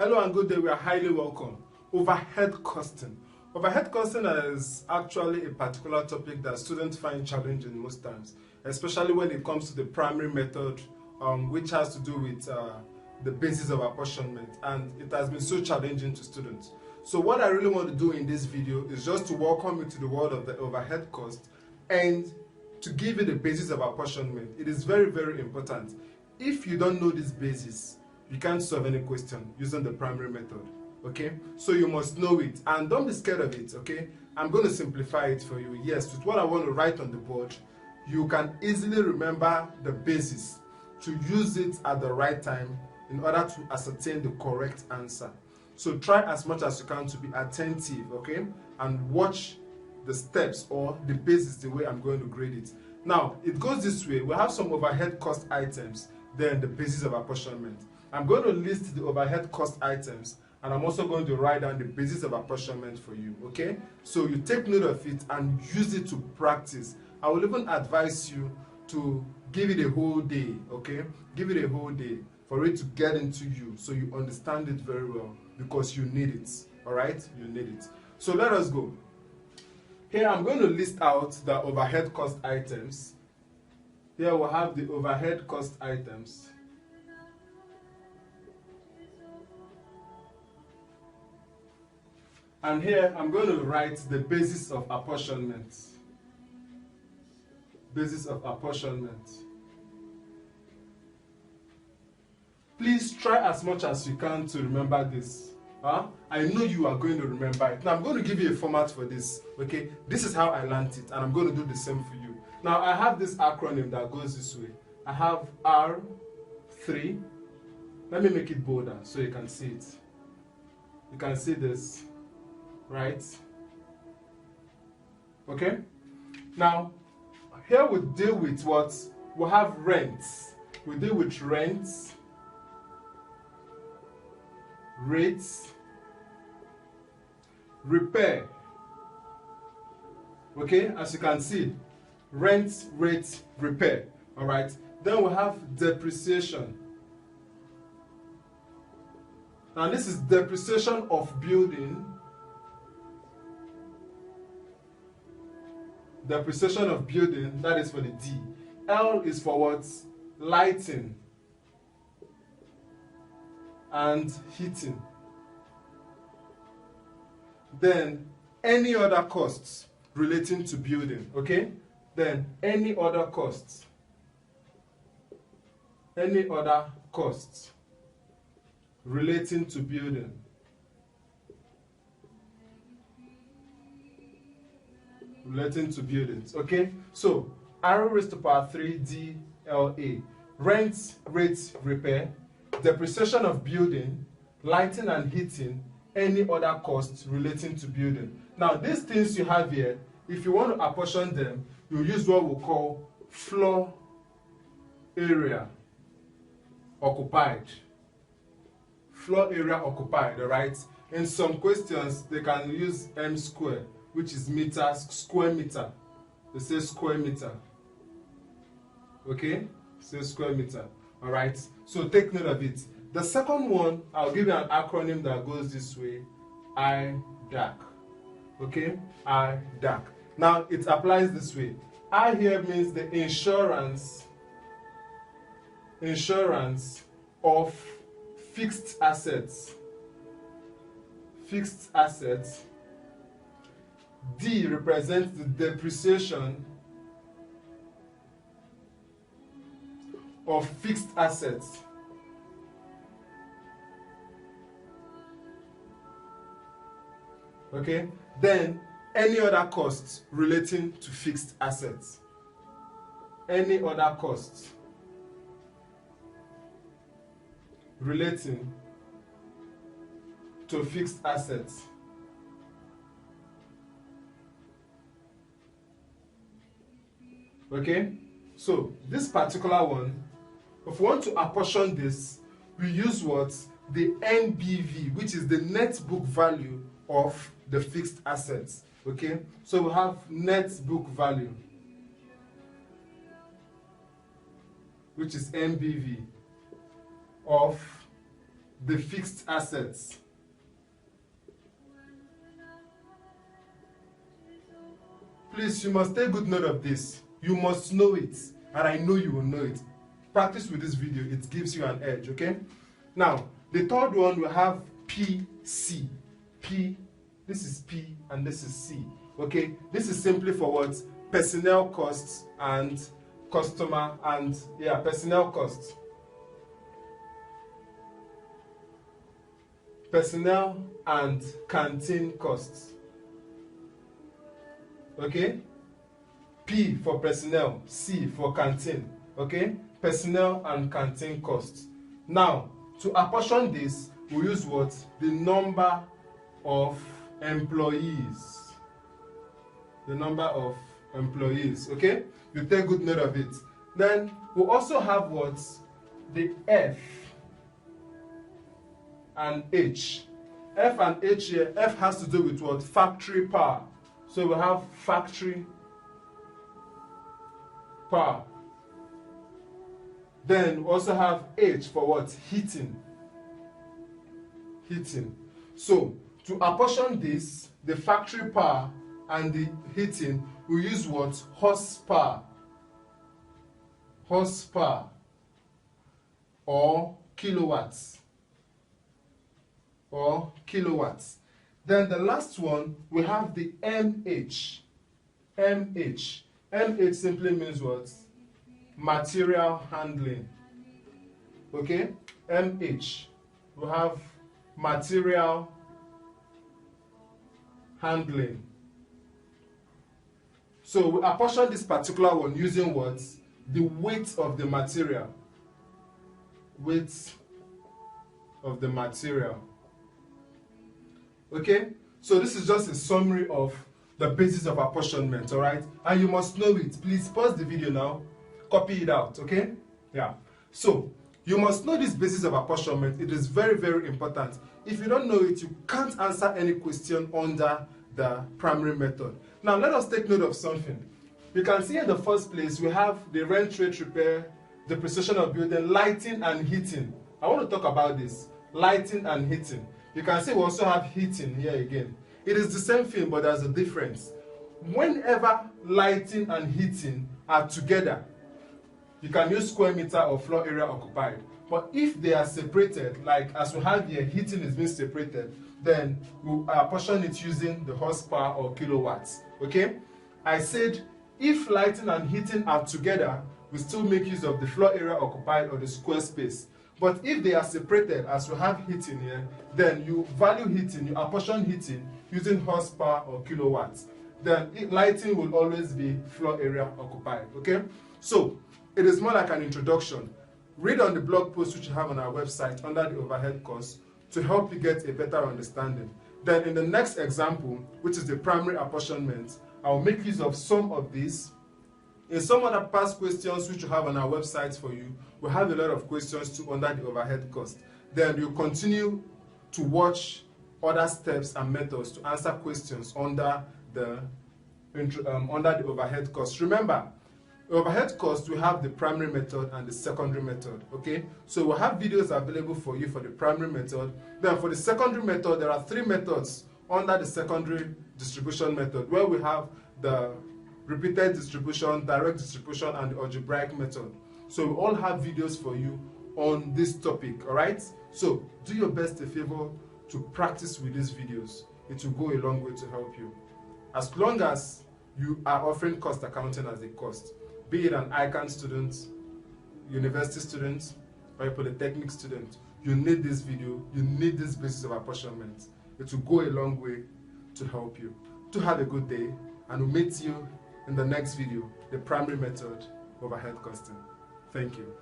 Hello and good day, we are highly welcome. Overhead costing. Overhead costing is actually a particular topic that students find challenging most times, especially when it comes to the primary method, which has to do with the basis of apportionment, and it has been so challenging to students. So what I really want to do in this video is just to welcome you to the world of the overhead cost and to give you the basis of apportionment. It is very, very important. If you don't know this basis, you can't solve any question using the primary method, okay? So you must know it, and don't be scared of it, okay? I'm going to simplify it for you. Yes, with what I want to write on the board, you can easily remember the basis to use it at the right time in order to ascertain the correct answer. So try as much as you can to be attentive, okay? And watch the steps or the basis the way I'm going to grade it. Now, it goes this way. We have some overhead cost items, then the basis of apportionment. I'm going to list the overhead cost items, and I'm also going to write down the basis of apportionment for you, okay? So you take note of it and use it to practice. I will even advise you to give it a whole day, okay? Give it a whole day for it to get into you so you understand it very well, because you need it, all right? You need it. So let us go. Here I'm going to list out the overhead cost items. Here we'll have the overhead cost items. And here I'm going to write the basis of apportionment. Basis of apportionment. Please try as much as you can to remember this. I know you are going to remember it. Now I'm going to give you a format for this. Okay, this is how I learned it, and I'm going to do the same for you. Now I have this acronym that goes this way. I have R3. Let me make it bolder so you can see it. You can see this, right? Okay. Now here we deal with what we have: rents. We deal with rents, rates, repair. Okay, as you can see, rent, rate, repair. All right. Then we have depreciation. Now this is depreciation of building. Depreciation of building, that is for the D. L is for what? Lighting and heating. Then any other costs relating to building, okay? Then any other costs. Any other costs relating to building. Relating to buildings, okay? So R raised to power 3 D L A. Rent, rates, repair, depreciation of building, lighting and heating, any other costs relating to building. Now these things you have here, if you want to apportion them, you use what we call floor area occupied. Floor area occupied, all right? In some questions, they can use M square, which is meters, square meter. They say square meter. Okay? Say square meter. All right? So take note of it. The second one, I'll give you an acronym that goes this way: IDAC. Okay? IDAC. Now, it applies this way. I here means the insurance of fixed assets. Fixed assets. D represents the depreciation of fixed assets. Okay? Then any other costs relating to fixed assets. Any other costs relating to fixed assets. Okay, so this particular one, if we want to apportion this, we use what? The NBV, which is the net book value of the fixed assets. Okay, so we have net book value, which is NBV of the fixed assets. Please, you must take good note of this. You must know it, and I know you will know it. Practice with this video, it gives you an edge, okay? Now, the third one we have PC. P, this is P and this is C, okay? This is simply for what? Personnel costs and customer and, personnel costs. Personnel and canteen costs. Okay? P for personnel, C for canteen. Okay? Personnel and canteen costs. Now, to apportion this, we use what? The number of employees. The number of employees. Okay? You take good note of it. Then we also have what? The F and H. F and H here, F has to do with what? Factory power. So we have factory power. Then we also have H for what? Heating. Heating. So to apportion this, the factory power and the heating, we use what? Horsepower. Horsepower or kilowatts. Or kilowatts. Then the last one, we have the MH. MH. MH simply means what? Material handling. Okay? MH. We have material handling. So we apportion this particular one using what? The weight of the material. Weight of the material. Okay? So this is just a summary of the basis of apportionment, alright? And you must know it. Please pause the video now. Copy it out, okay? Yeah. So, you must know this basis of apportionment. It is very, very important. If you don't know it, you can't answer any question under the primary method. Now, let us take note of something. You can see in the first place, we have the rent, rate, repair, depreciation of building, lighting and heating. I want to talk about this. Lighting and heating. You can see we also have heating here again. It is the same thing, but there's a difference. Whenever lighting and heating are together, you can use square meter or floor area occupied. But if they are separated, like as we have here, heating is being separated, then we apportion it using the horsepower or kilowatts. Okay? I said if lighting and heating are together, we still make use of the floor area occupied or the square space. But if they are separated, as we have heating here, then you value heating, you apportion heating using horsepower or kilowatts. Then lighting will always be floor area occupied. Okay? So, it is more like an introduction. Read on the blog post which you have on our website under the overhead cost to help you get a better understanding. Then in the next example, which is the primary apportionment, I will make use of some of these. In some other past questions which you have on our website for you, we have a lot of questions too under the overhead cost. Then you continue to watch other steps and methods to answer questions under the overhead cost. Remember, overhead cost, we have the primary method and the secondary method, okay? So we'll have videos available for you for the primary method. Then for the secondary method, there are 3 methods under the secondary distribution method, where we have the repeated distribution, direct distribution, and the algebraic method. So we all have videos for you on this topic, all right? So do your best a favor to practice with these videos. It will go a long way to help you. As long as you are offering cost accounting as a cost, be it an ICANN student, university student, or a polytechnic student, you need this video, you need this basis of apportionment. It will go a long way to help you. To have a good day, and we'll meet you in the next video, the primary method overhead costing. Thank you.